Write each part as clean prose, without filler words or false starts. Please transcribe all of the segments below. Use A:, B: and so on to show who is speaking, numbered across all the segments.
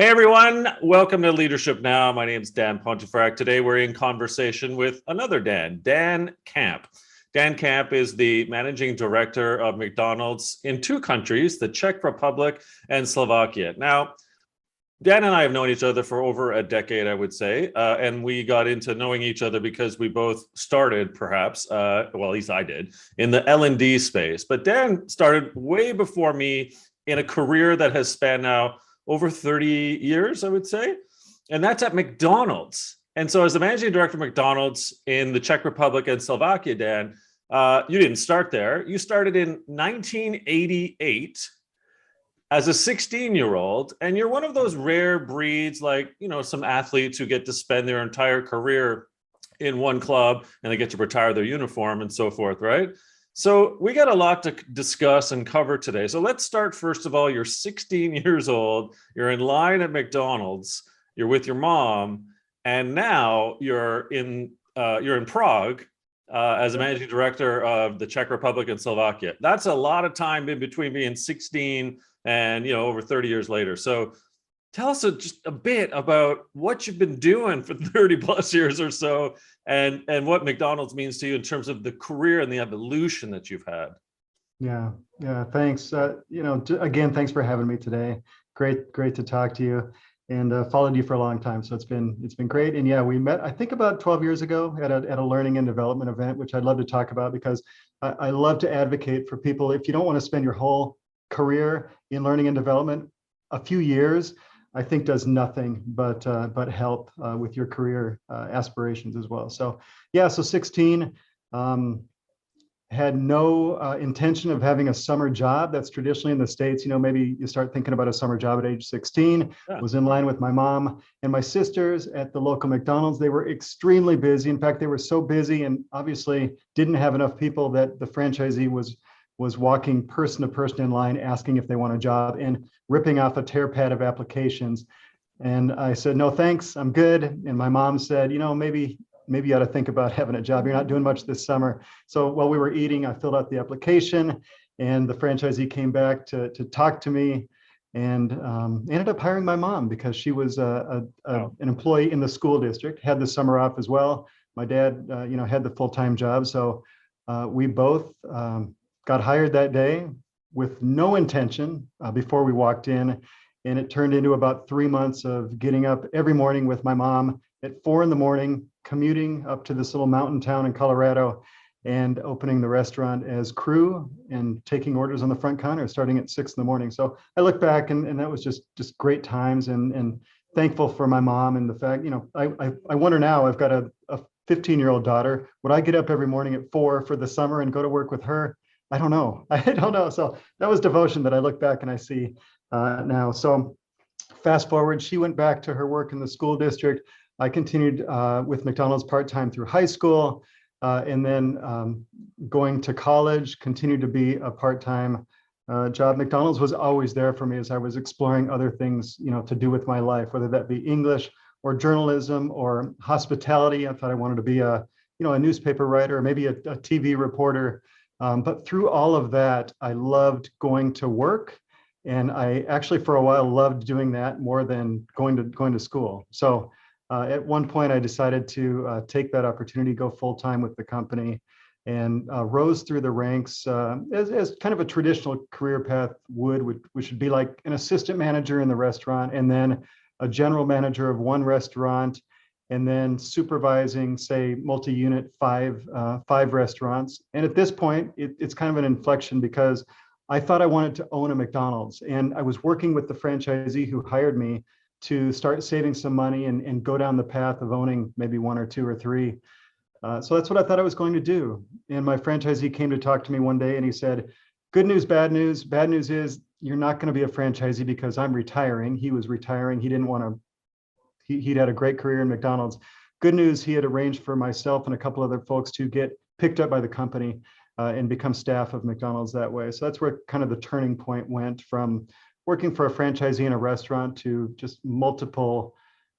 A: Hey everyone, welcome to Leadership Now. My name is Dan Pontefract. Today we're in conversation with another Dan Camp. Dan Camp is the managing director of McDonald's in two countries, the Czech Republic and Slovakia. Now, Dan and I have known each other for over a decade, I would say, and we got into knowing each other because we both started, perhaps, well, at least I did, in the L&D space. But Dan started way before me in a career that has spanned now over 30 years, I would say. And that's at McDonald's. And so as the managing director of McDonald's in the Czech Republic and Slovakia, Dan, you didn't start there. You started in 1988 as a 16-year-old. And you're one of those rare breeds, like, you know, some athletes who get to spend their entire career in one club and they get to retire their uniform and so forth, right? So we got a lot to discuss and cover today. So let's start, first of all, you're 16 years old, you're in line at McDonald's, you're with your mom, and now you're in Prague as a managing director of the Czech Republic and Slovakia. That's a lot of time in between being 16 and, you know, over 30 years later. So tell us just a bit about what you've been doing for 30 plus years or so, and what McDonald's means to you in terms of the career and the evolution that you've had.
B: Yeah, thanks. Again, thanks for having me today. Great to talk to you, and followed you for a long time. So it's been great. And yeah, we met, I think, about 12 years ago at a learning and development event, which I'd love to talk about because I love to advocate for people. If you don't want to spend your whole career in learning and development, a few years, I think, does nothing but help with your career aspirations as well. So yeah, so 16, had no intention of having a summer job. That's traditionally in the States, you know, maybe you start thinking about a summer job at age 16. Yeah. Was in line with my mom and my sisters at the local McDonald's. They were extremely busy. In fact, they were so busy and obviously didn't have enough people that the franchisee was walking person to person in line asking if they want a job and ripping off a tear pad of applications. And I said, no, thanks, I'm good. And my mom said, you know, maybe you ought to think about having a job. You're not doing much this summer. So while we were eating, I filled out the application and the franchisee came back to talk to me and ended up hiring my mom because she was an employee in the school district, had the summer off as well. My dad, had the full-time job. So we both got hired that day with no intention before we walked in. And it turned into about 3 months of getting up every morning with my mom at 4 a.m, commuting up to this little mountain town in Colorado and opening the restaurant as crew and taking orders on the front counter starting at 6 a.m. So I look back and that was just great times and thankful for my mom and the fact, you know, I wonder now, I've got a 15-year-old daughter. Would I get up every morning at 4 for the summer and go to work with her? I don't know. So that was devotion that I look back and I see now. So fast forward, she went back to her work in the school district. I continued with McDonald's part-time through high school and then going to college, continued to be a part-time job. McDonald's was always there for me as I was exploring other things, you know, to do with my life, whether that be English or journalism or hospitality. I thought I wanted to be a newspaper writer or maybe a TV reporter. But through all of that, I loved going to work. And I actually, for a while, loved doing that more than going to school. So at one point, I decided to take that opportunity, go full-time with the company, and rose through the ranks as kind of a traditional career path which would be like an assistant manager in the restaurant, and then a general manager of one restaurant, and then supervising, say, multi-unit five restaurants. And at this point, it's kind of an inflection because I thought I wanted to own a McDonald's. And I was working with the franchisee who hired me to start saving some money and go down the path of owning maybe one or two or three. So that's what I thought I was going to do. And my franchisee came to talk to me one day and he said, good news, bad news. Bad news is you're not going to be a franchisee because I'm retiring. He was retiring. He didn't want to. He'd had a great career in McDonald's. Good news, he had arranged for myself and a couple other folks to get picked up by the company and become staff of McDonald's that way. So that's where kind of the turning point went from working for a franchisee in a restaurant to just multiple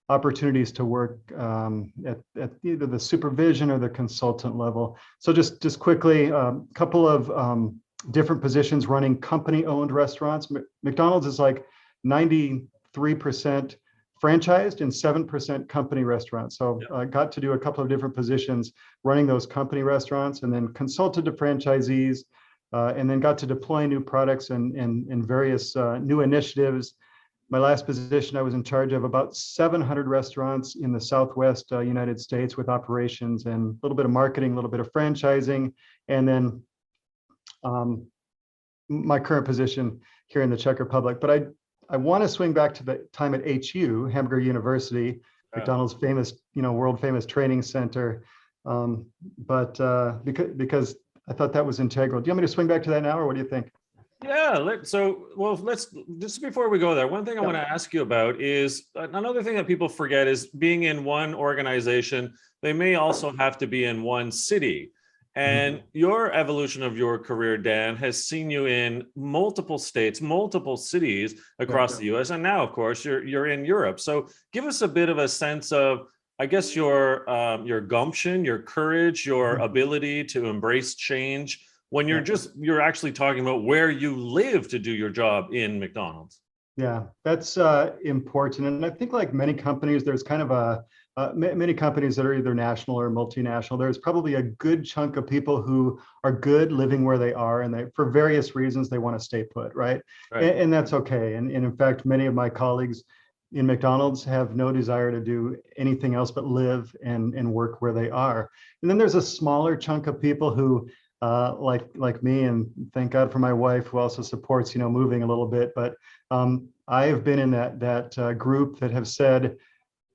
B: opportunities to work at either the supervision or the consultant level. So just quickly, a couple of different positions running company-owned restaurants. McDonald's is like 90 3% franchised and 7% company restaurants. So I got to do a couple of different positions running those company restaurants, and then consulted to franchisees, and then got to deploy new products and various new initiatives. My last position, I was in charge of about 700 restaurants in the Southwest United States, with operations and a little bit of marketing, a little bit of franchising, and then my current position here in the Czech Republic. But I want to swing back to the time at HU, Hamburger University, McDonald's famous, world famous training center. But because I thought that was integral. Do you want me to swing back to that now, or what do you think?
A: Yeah, let's just before we go there, one thing I want to ask you about is another thing that people forget is being in one organization, they may also have to be in one city. And your evolution of your career, Dan, has seen you in multiple states, multiple cities across the US, and now, of course, you're in Europe. So give us a bit of a sense of, I guess, your gumption, your courage, your ability to embrace change when you're actually talking about where you live to do your job in McDonald's.
B: Yeah, that's important. And I think, like many companies, there's kind of many companies that are either national or multinational. There's probably a good chunk of people who are good living where they are, and for various reasons, they want to stay put, right? And that's okay. And in fact, many of my colleagues in McDonald's have no desire to do anything else but live and work where they are. And then there's a smaller chunk of people who, like me, and thank God for my wife, who also supports, moving a little bit. But I have been in that group that have said,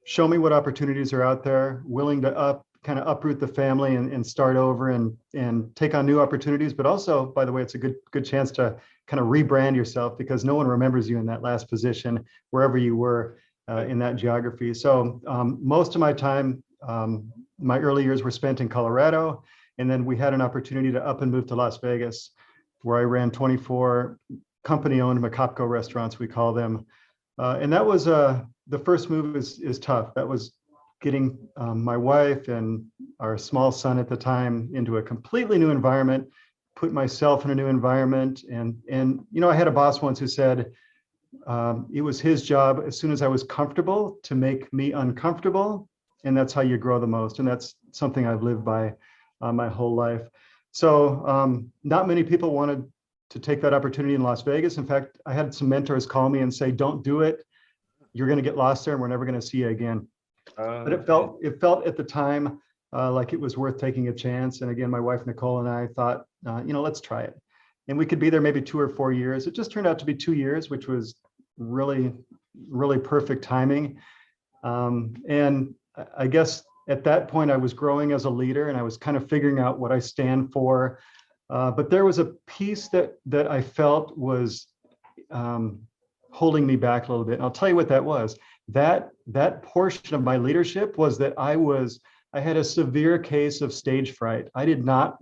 B: show me what opportunities are out there, willing to kind of uproot the family and start over and take on new opportunities. But also, by the way, it's a good chance to kind of rebrand yourself, because no one remembers you in that last position, wherever you were in that geography. So most of my time, my early years were spent in Colorado. And then we had an opportunity to up and move to Las Vegas, where I ran 24 company-owned Macapco restaurants, we call them. And that was the first move is tough. That was getting my wife and our small son at the time into a completely new environment, put myself in a new environment. And I had a boss once who said it was his job, as soon as I was comfortable, to make me uncomfortable. And that's how you grow the most. And that's something I've lived by my whole life. So not many people wanted to take that opportunity in Las Vegas. In fact, I had some mentors call me and say, don't do it. You're going to get lost there and we're never going to see you again. But it felt at the time like it was worth taking a chance. And again, my wife, Nicole, and I thought, let's try it. And we could be there maybe 2 or 4 years. It just turned out to be 2 years, which was really, really perfect timing. And I guess at that point, I was growing as a leader and I was kind of figuring out what I stand for. But there was a piece that I felt was holding me back a little bit. And I'll tell you what that was. That portion of my leadership was that I had a severe case of stage fright. I did not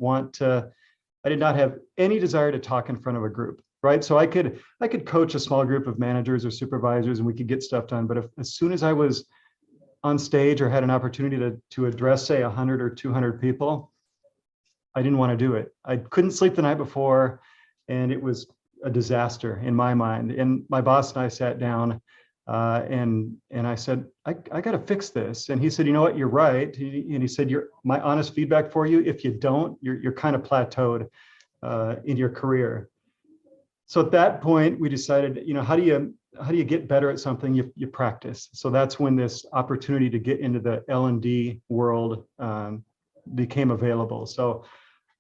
B: have any desire to talk in front of a group, right? So I could coach a small group of managers or supervisors and we could get stuff done. But as soon as I was on stage or had an opportunity to address, say, 100 or 200 people, I didn't want to do it. I couldn't sleep the night before, and it was a disaster in my mind. And my boss and I sat down and I said, I got to fix this. And he said, you know what, you're right. And he said, my honest feedback for you, if you don't, you're kind of plateaued in your career. So at that point, we decided, how do you get better at something? You practice. So that's when this opportunity to get into the L&D world became available. So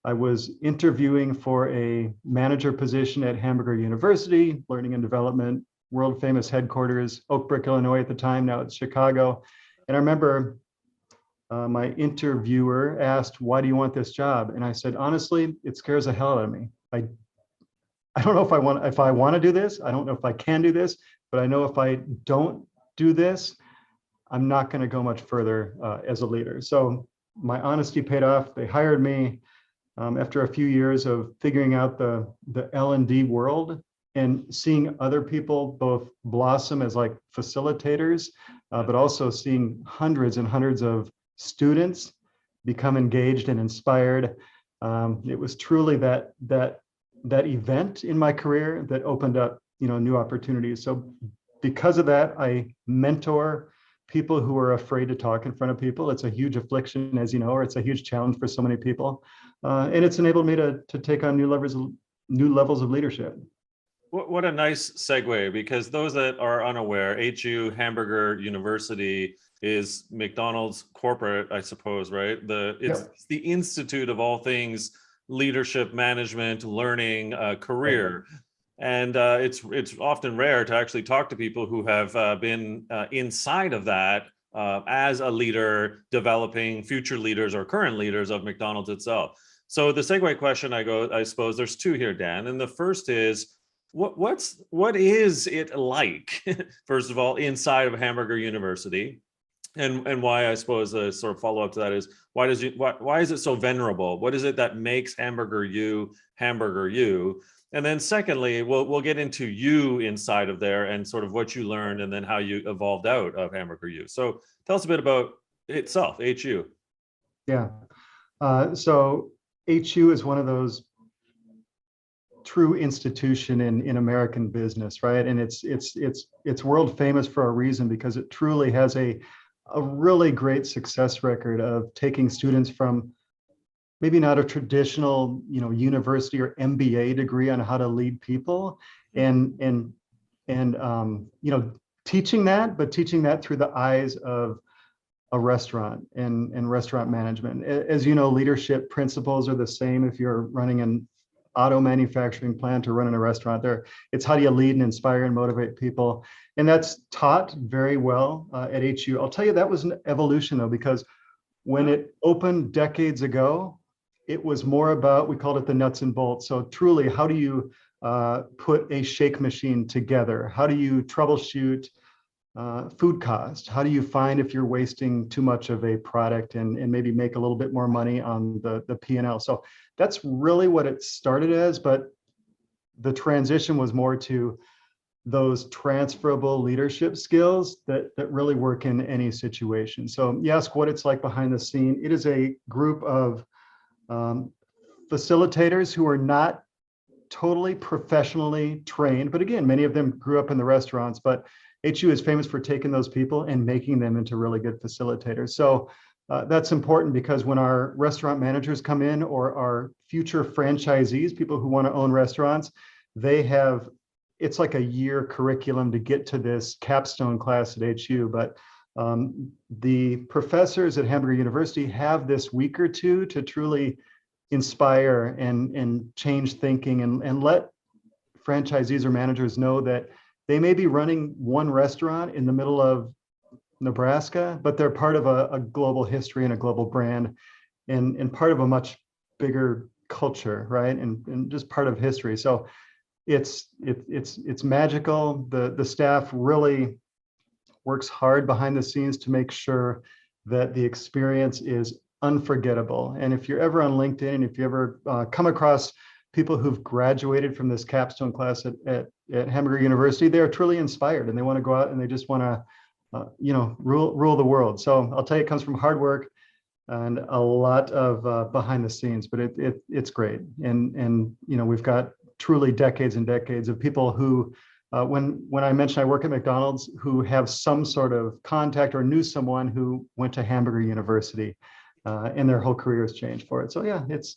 B: I was interviewing for a manager position at Hamburger University, learning and development, world famous headquarters, Oak Brook, Illinois at the time. Now it's Chicago. And I remember my interviewer asked, why do you want this job? And I said, honestly, it scares the hell out of me. I don't know if I want to do this. I don't know if I can do this, but I know if I don't do this, I'm not going to go much further as a leader. So my honesty paid off. They hired me after a few years of figuring out the L&D world and seeing other people both blossom as like facilitators, but also seeing hundreds and hundreds of students become engaged and inspired. It was truly that event in my career that opened up, new opportunities. So because of that, I mentor people who are afraid to talk in front of people. It's a huge affliction, as you know, or it's a huge challenge for so many people. And it's enabled me to take on new levels of leadership.
A: What a nice segue, because those that are unaware, HU Hamburger University is McDonald's corporate, I suppose, right? It's the institute of all things leadership, management, learning, career. And it's often rare to actually talk to people who have been inside of that as a leader, developing future leaders or current leaders of McDonald's itself. So the segue question, I suppose there's two here, Dan. And the first is, what is it like, first of all, inside of Hamburger University? And why, I suppose, the sort of follow up to that is, why is it so venerable? What is it that makes Hamburger U? And then secondly, we'll get into you inside of there and sort of what you learned and then how you evolved out of Hamburger U. So tell us a bit about itself, HU.
B: Yeah. So HU is one of those true institution in American business, right? And it's world famous for a reason, because it truly has a really great success record of taking students from maybe not a traditional, university or MBA degree on how to lead people, and teaching that through the eyes of a restaurant and restaurant management. As you know, leadership principles are the same if you're running an auto manufacturing plant or running a restaurant. It's how do you lead and inspire and motivate people, and that's taught very well at HU. I'll tell you, that was an evolution though, because when it opened decades ago, it was more about, we called it the nuts and bolts. So truly, how do you put a shake machine together? How do you troubleshoot food cost? How do you find if you're wasting too much of a product and maybe make a little bit more money on the P&L? So that's really what it started as, but the transition was more to those transferable leadership skills that really work in any situation. So you ask what it's like behind the scene. It is a group of facilitators who are not totally professionally trained, but again, many of them grew up in the restaurants, but HU is famous for taking those people and making them into really good facilitators. So that's important, because when our restaurant managers come in, or our future franchisees, people who want to own restaurants, it's like a year curriculum to get to this capstone class at HU. But the professors at Hamburger University have this week or two to truly inspire and change thinking and let franchisees or managers know that they may be running one restaurant in the middle of Nebraska, but they're part of a global history and a global brand, and part of a much bigger culture, right? And just part of history. So it's magical. The staff really works hard behind the scenes to make sure that the experience is unforgettable. And if you're ever on LinkedIn, and if you ever come across people who've graduated from this capstone class at Hamburger University, they are truly inspired, and they want to go out and they just want to, rule the world. So I'll tell you, it comes from hard work and a lot of behind the scenes, but it's great. And we've got truly decades and decades of people who, when I mentioned I work at McDonald's, who have some sort of contact or knew someone who went to Hamburger University, and their whole career has changed for it. So yeah, it's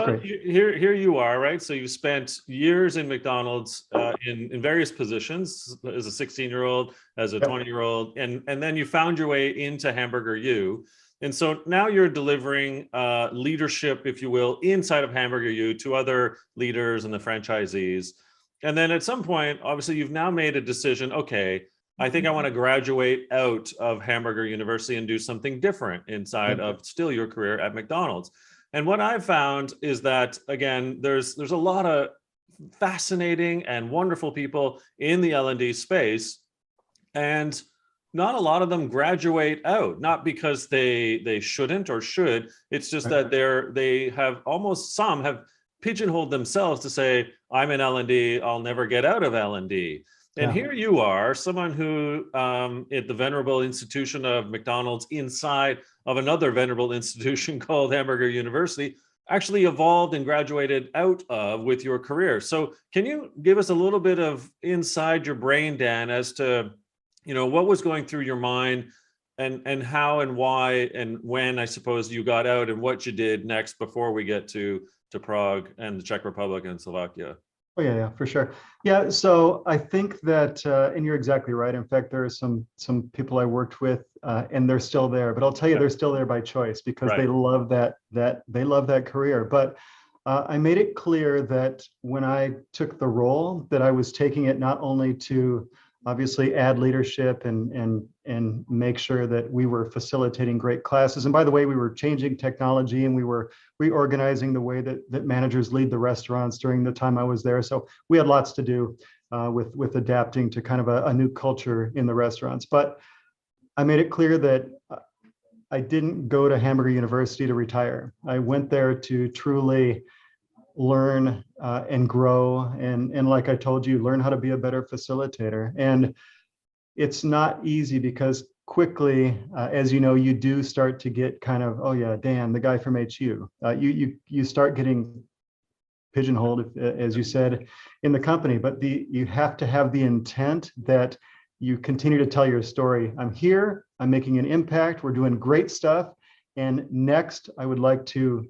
B: great.
A: Here you are, right? So you've spent years in McDonald's in various positions as a 16-year-old, as a 20-year-old, and then you found your way into Hamburger U. And so now you're delivering leadership, if you will, inside of Hamburger U to other leaders and the franchisees. And then at some point, obviously, you've now made a decision, okay, I think I want to graduate out of Hamburger University and do something different inside of still your career at McDonald's. And what I've found is that, again, there's a lot of fascinating and wonderful people in the L&D space, and not a lot of them graduate out, not because they shouldn't or should. It's just that they have some have pigeonholed themselves to say, I'm in L&D, I'll never get out of L&D. And here you are, someone who at the venerable institution of McDonald's, inside of another venerable institution called Hamburger University, actually evolved and graduated out of with your career. So can you give us a little bit of inside your brain, Dan, as to, what was going through your mind and how and why and when, I suppose, you got out and what you did next before we get to Prague and the Czech Republic and Slovakia?
B: Oh yeah, for sure. Yeah, so I think that, and you're exactly right. In fact, there are some people I worked with, and they're still there. But I'll tell you, they're still there by choice because they love that career. But I made it clear that when I took the role, that I was taking it not only to obviously add leadership and make sure that we were facilitating great classes. And by the way, we were changing technology and we were reorganizing the way that managers lead the restaurants during the time I was there. So we had lots to do with adapting to kind of a new culture in the restaurants. But I made it clear that I didn't go to Hamburger University to retire. I went there to truly learn and grow, and like I told you, learn how to be a better facilitator. And it's not easy because quickly, as you know, you do start to get kind of, oh yeah, Dan, the guy from HU. You start getting pigeonholed, as you said, in the company. But you have to have the intent that you continue to tell your story. I'm here, I'm making an impact, we're doing great stuff, and next I would like to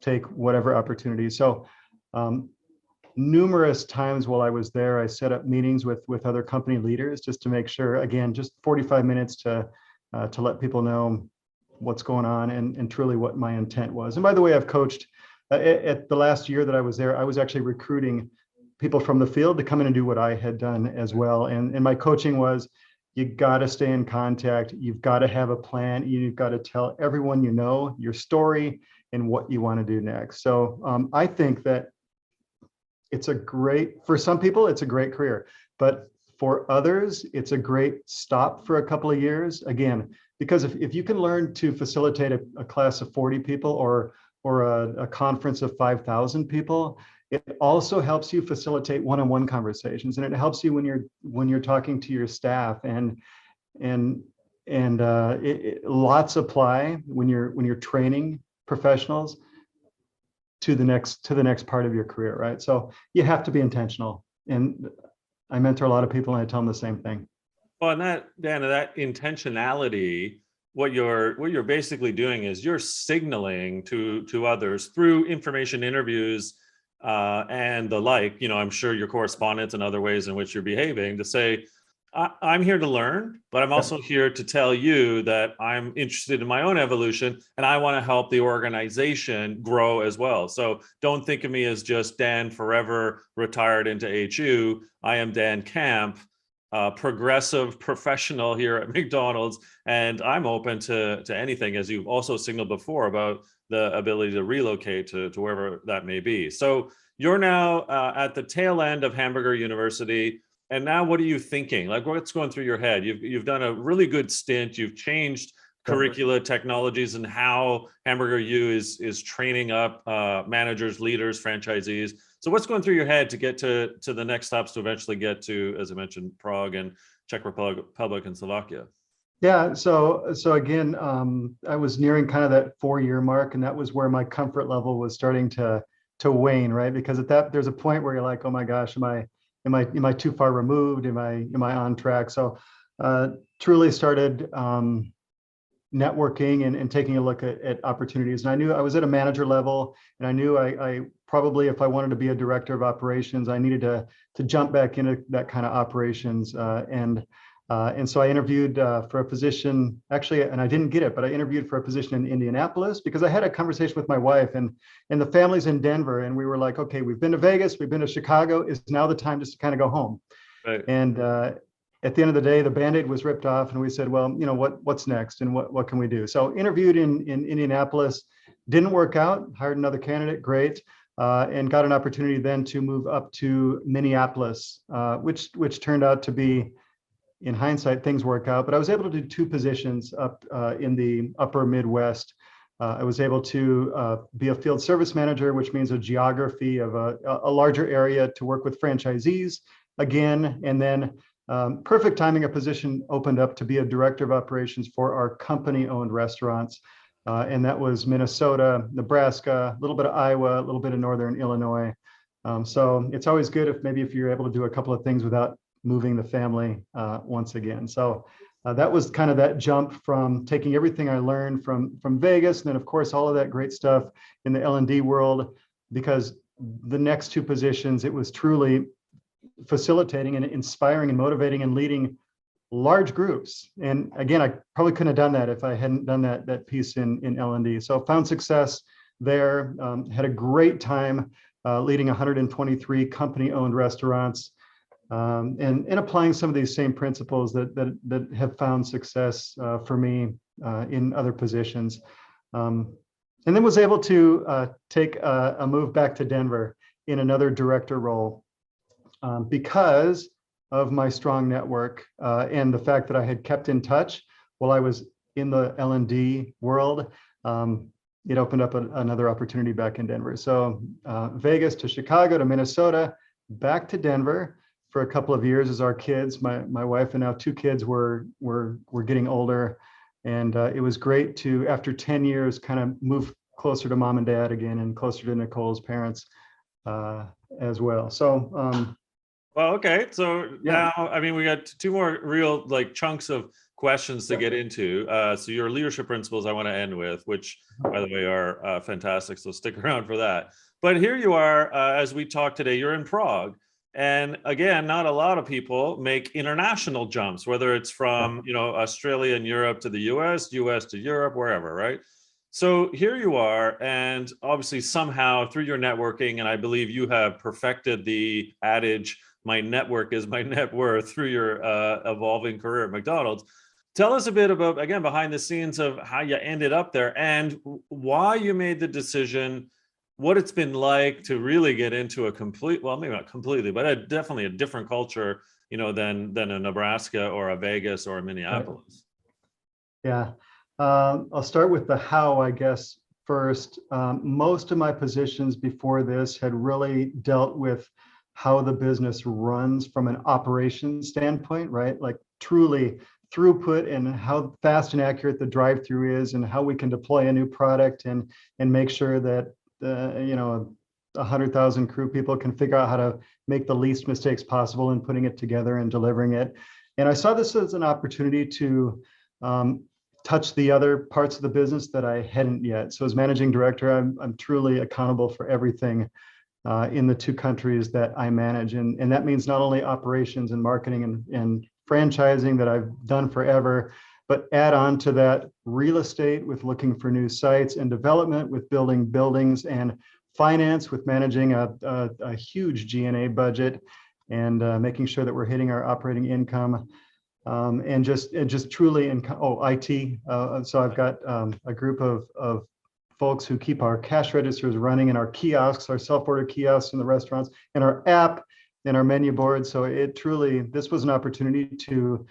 B: take whatever opportunity. So numerous times while I was there, I set up meetings with other company leaders just to make sure, again, just 45 minutes to let people know what's going on and truly what my intent was. And by the way, I've coached at the last year that I was there, I was actually recruiting people from the field to come in and do what I had done as well. And my coaching was, you got to stay in contact. You've got to have a plan. You've got to tell everyone you know your story and what you want to do next. So I think that for some people, it's a great career, but for others, it's a great stop for a couple of years. Again, because if you can learn to facilitate a class of 40 people or a conference of 5,000 people, it also helps you facilitate one-on-one conversations, and it helps you when you're talking to your staff, and lots apply when you're training professionals to the next part of your career, right? So you have to be intentional, and I mentor a lot of people, and I tell them the same thing.
A: Well, and that intentionality, what you're basically doing is you're signaling to others through information interviews and the like. I'm sure your correspondence and other ways in which you're behaving to say, I'm here to learn, but I'm also here to tell you that I'm interested in my own evolution and I want to help the organization grow as well. So don't think of me as just Dan Forever retired into HU. I am Dan Camp, progressive professional here at McDonald's, and I'm open to anything, as you've also signaled before about the ability to relocate to wherever that may be. So you're now at the tail end of Hamburger University. And now what are you thinking? Like, what's going through your head? You've done a really good stint. You've changed curricula, technologies, and how Hamburger U is training up managers, leaders, franchisees. So what's going through your head to get to the next stops to eventually get to, as I mentioned, Prague and Czech Republic and Slovakia?
B: Yeah, so again, I was nearing kind of that 4-year mark, and that was where my comfort level was starting to wane, right? Because there's a point where you're like, oh my gosh, am I too far removed? Am I on track? So truly started networking and taking a look at opportunities. And I knew I was at a manager level, and I knew I probably, if I wanted to be a director of operations, I needed to jump back into that kind of operations. And so I interviewed for a position, actually, and I didn't get it, but I interviewed for a position in Indianapolis because I had a conversation with my wife, and the family's in Denver, and we were like, okay, we've been to Vegas, we've been to Chicago, is now the time just to kind of go home. Right. And at the end of the day, the Band-Aid was ripped off, and we said, well, what's next, and what can we do? So interviewed in Indianapolis, didn't work out, hired another candidate, great, and got an opportunity then to move up to Minneapolis, which turned out to be, in hindsight, things work out, but I was able to do 2 positions up in the upper Midwest. I was able to be a field service manager, which means a geography of a larger area to work with franchisees again. And then perfect timing, a position opened up to be a director of operations for our company-owned restaurants. and that was Minnesota, Nebraska, a little bit of Iowa, a little bit of Northern Illinois. So it's always good if you're able to do a couple of things without moving the family once again. So that was kind of that jump from taking everything I learned from Vegas, and then of course all of that great stuff in the L&D world, because the next two positions, it was truly facilitating and inspiring and motivating and leading large groups. And again, I probably couldn't have done that if I hadn't done that piece in L&D. So found success there, had a great time leading 123 company-owned restaurants, and applying some of these same principles that have found success for me in other positions. And then was able to take a move back to Denver in another director role because of my strong network and the fact that I had kept in touch while I was in the L&D world. It opened up another opportunity back in Denver. So Vegas to Chicago to Minnesota, back to Denver for a couple of years as our kids, my wife and now two kids were getting older. And it was great to, after 10 years, kind of move closer to mom and dad again and closer to Nicole's parents as well. So,
A: well, okay. So
B: yeah.
A: now, I mean, we got two more real like chunks of questions to get into. So your leadership principles I want to end with, which by the way are fantastic. So stick around for that. But here you are, as we talk today, you're in Prague. And again, not a lot of people make international jumps, whether it's from, Australia and Europe to the US to Europe, wherever, right? So here you are, and obviously somehow through your networking, and I believe you have perfected the adage, my network is my net worth, through your evolving career at McDonald's. Tell us a bit about, again, behind the scenes of how you ended up there and why you made the decision, what it's been like to really get into a complete, well, maybe not completely, but definitely a different culture, than a Nebraska or a Vegas or a Minneapolis.
B: Yeah. I'll start with the how, I guess, first. Most of my positions before this had really dealt with how the business runs from an operations standpoint, right? Like truly throughput and how fast and accurate the drive-through is and how we can deploy a new product and make sure that 100,000 crew people can figure out how to make the least mistakes possible in putting it together and delivering it. And I saw this as an opportunity to touch the other parts of the business that I hadn't yet. So as managing director, I'm truly accountable for everything in the two countries that I manage. And that means not only operations and marketing and franchising that I've done forever, but add on to that real estate with looking for new sites, and development with building buildings, and finance with managing a huge G&A budget and making sure that we're hitting our operating income. And just truly IT. So I've got a group of folks who keep our cash registers running and our kiosks, our self-order kiosks in the restaurants, and our app and our menu board. So this was an opportunity to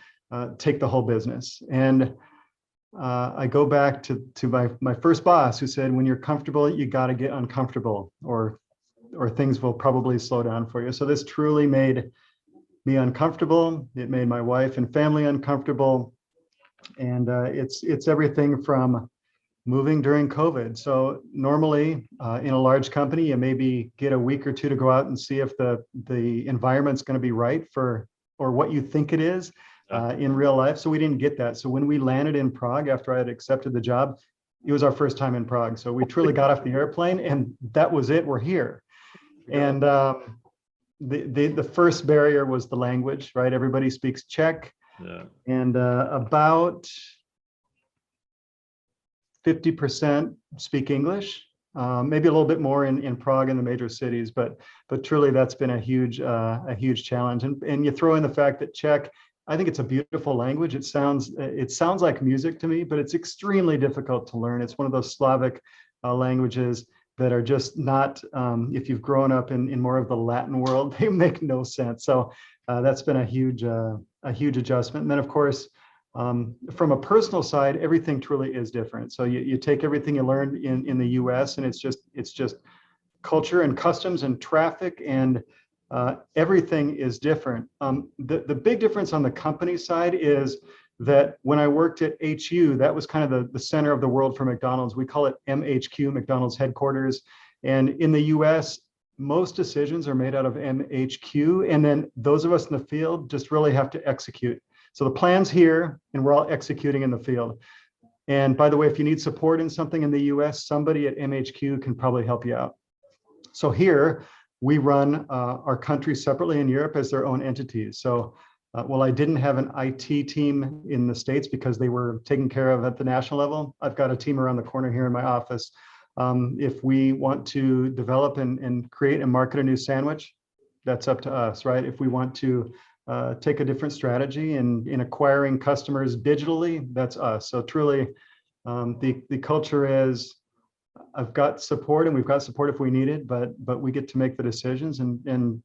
B: take the whole business. And I go back to my first boss, who said, when you're comfortable, you got to get uncomfortable, or things will probably slow down for you. So this truly made me uncomfortable. It made my wife and family uncomfortable. And it's everything from moving during COVID. So normally in a large company, you maybe get a week or two to go out and see if the environment's going to be right or what you think it is in real life. So we didn't get that. So when we landed in Prague after I had accepted the job, it was our first time in Prague. So we truly got off the airplane and that was it. We're here. And the first barrier was the language, right? Everybody speaks Czech, and about 50% speak English, maybe a little bit more in Prague and the major cities, but truly that's been a huge challenge. And you throw in the fact that Czech, I think it's a beautiful language. It sounds like music to me, but it's extremely difficult to learn. It's one of those Slavic languages that are just not, if you've grown up in more of the Latin world, they make no sense. So that's been a huge adjustment. And then of course, from a personal side, everything truly is different. So you take everything you learned in the US, and it's just culture and customs and traffic, and everything is different. The big difference on the company side is that when I worked at HU, that was kind of the center of the world for McDonald's. We call it MHQ, McDonald's headquarters. And in the US, most decisions are made out of MHQ. And then those of us in the field just really have to execute. So the plan's here and we're all executing in the field. And by the way, if you need support in something in the US, somebody at MHQ can probably help you out. So here we run our countries separately in Europe as their own entities. So well, I didn't have an IT team in the States because they were taken care of at the national level. I've got a team around the corner here in my office. If we want to develop and create and market a new sandwich, that's up to us, right? If we want to take a different strategy in acquiring customers digitally, that's us. So truly, the culture is, I've got support and we've got support if we need it, but we get to make the decisions and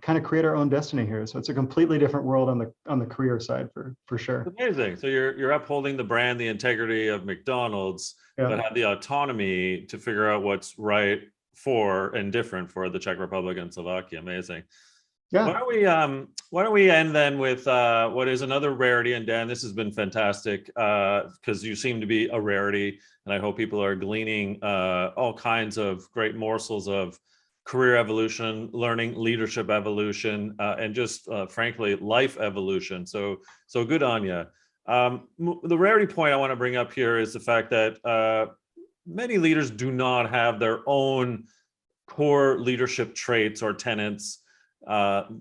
B: kind of create our own destiny here. So it's a completely different world on the career side for sure.
A: Amazing. So you're upholding the brand, the integrity of McDonald's,
B: Yeah.
A: but have the autonomy to figure out what's right for and different for the Czech Republic and Slovakia. Amazing.
B: Yeah.
A: Why don't we end then with what is another rarity? And Dan, this has been fantastic because you seem to be a rarity, and I hope people are gleaning all kinds of great morsels of career evolution, learning, leadership evolution, and just frankly life evolution. So good on you. The rarity point I want to bring up here is the fact that many leaders do not have their own core leadership traits or tenets.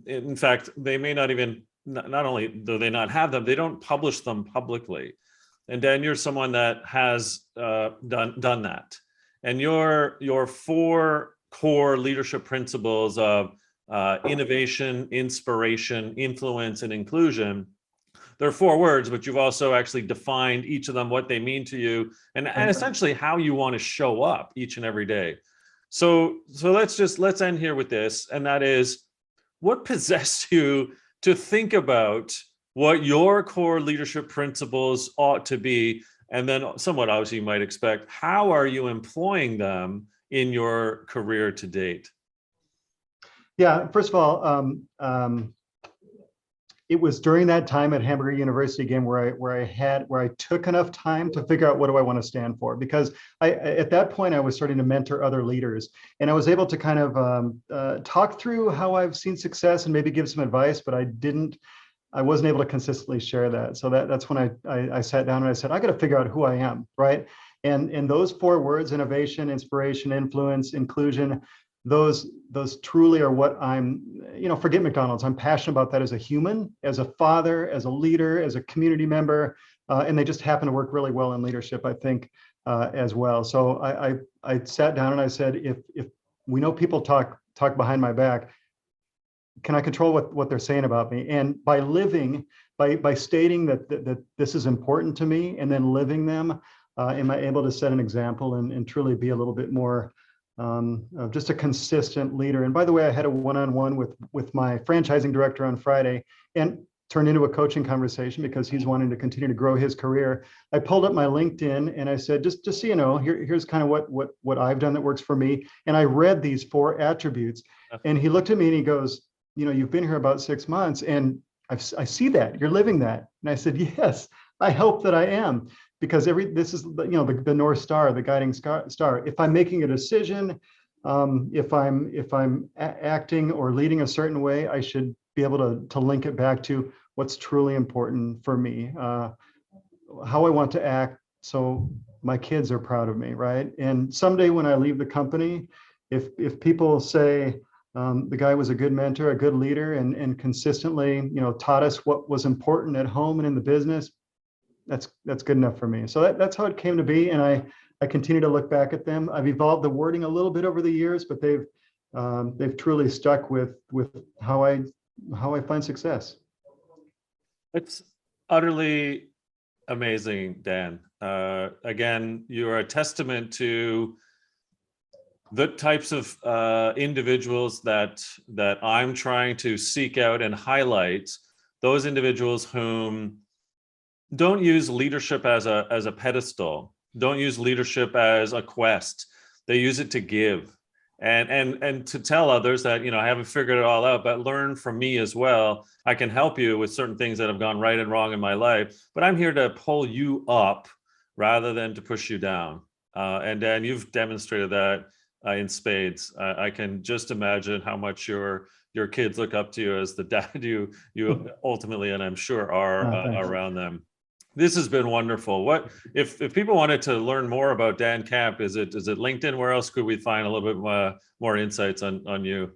A: In fact, they may not even, not only do they not have them, they don't publish them publicly. And Dan, you're someone that has done that. And your four core leadership principles of innovation, inspiration, influence, and inclusion, they're four words, but you've also actually defined each of them, what they mean to you, and essentially how you want to show up each and every day. So let's end here with this, and that is, what possessed you to think about what your core leadership principles ought to be? And then somewhat obviously you might expect, how are you employing them in your career to date?
B: Yeah, first of all, it was during that time at Hamburger University again where I took enough time to figure out what do I want to stand for, because at that point I was starting to mentor other leaders, and I was able to kind of talk through how I've seen success and maybe give some advice, but I wasn't able to consistently share that. So that's when I sat down and I said, I got to figure out who I am, right? And those four words, innovation, inspiration, influence, inclusion, those truly are what I'm, forget McDonald's. I'm passionate about that as a human, as a father, as a leader, as a community member, and they just happen to work really well in leadership, I think, as well. So I sat down and I said, if we know people talk behind my back, can I control what they're saying about me? And by living, by stating that this is important to me, and then living them, am I able to set an example and truly be a little bit more just a consistent leader? And by the way, I had a one-on-one with my franchising director on Friday, and turned into a coaching conversation because he's wanting to continue to grow his career. I pulled up my LinkedIn and I said, just so you know, here's kind of what I've done that works for me. And I read these four attributes, and he looked at me and he goes, you've been here about 6 months, and I see that you're living that. And I said, yes, I hope that I am. Because this is the North Star, the guiding star. If I'm making a decision, if I'm acting or leading a certain way, I should be able to link it back to what's truly important for me, how I want to act, so my kids are proud of me, right? And someday when I leave the company, if people say the guy was a good mentor, a good leader, and consistently taught us what was important at home and in the business, that's good enough for me. So that's how it came to be, and I continue to look back at them. I've evolved the wording a little bit over the years, but they've truly stuck with how I find success. It's
A: utterly amazing, Dan. Again, you're a testament to the types of individuals that I'm trying to seek out and highlight. Those individuals whom don't use leadership as a pedestal, don't use leadership as a quest. They use it to give. and to tell others that, I haven't figured it all out, but learn from me as well. I can help you with certain things that have gone right and wrong in my life, but I'm here to pull you up rather than to push you down. And Dan, you've demonstrated that in spades. I can just imagine how much your kids look up to you as the dad you ultimately, and I'm sure are around them. This has been wonderful. What if people wanted to learn more about Dan Camp? Is it LinkedIn? Where else could we find a little bit more insights on you?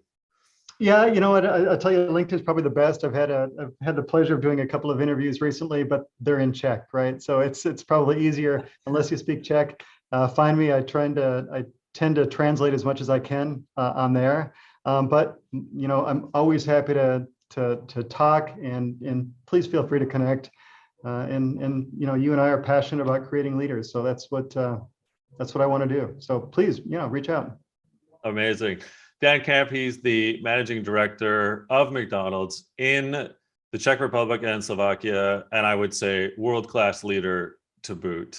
B: Yeah, you know what? I'll tell you, LinkedIn is probably the best. I've had the pleasure of doing a couple of interviews recently, but they're in Czech, right? So it's probably easier unless you speak Czech. Find me. I tend to translate as much as I can on there. But I'm always happy to talk, and please feel free to connect. And you and I are passionate about creating leaders, so that's what I want to do. So please, reach out.
A: Amazing. Dan Camp, he's the managing director of McDonald's in the Czech Republic and Slovakia, and I would say world-class leader to boot.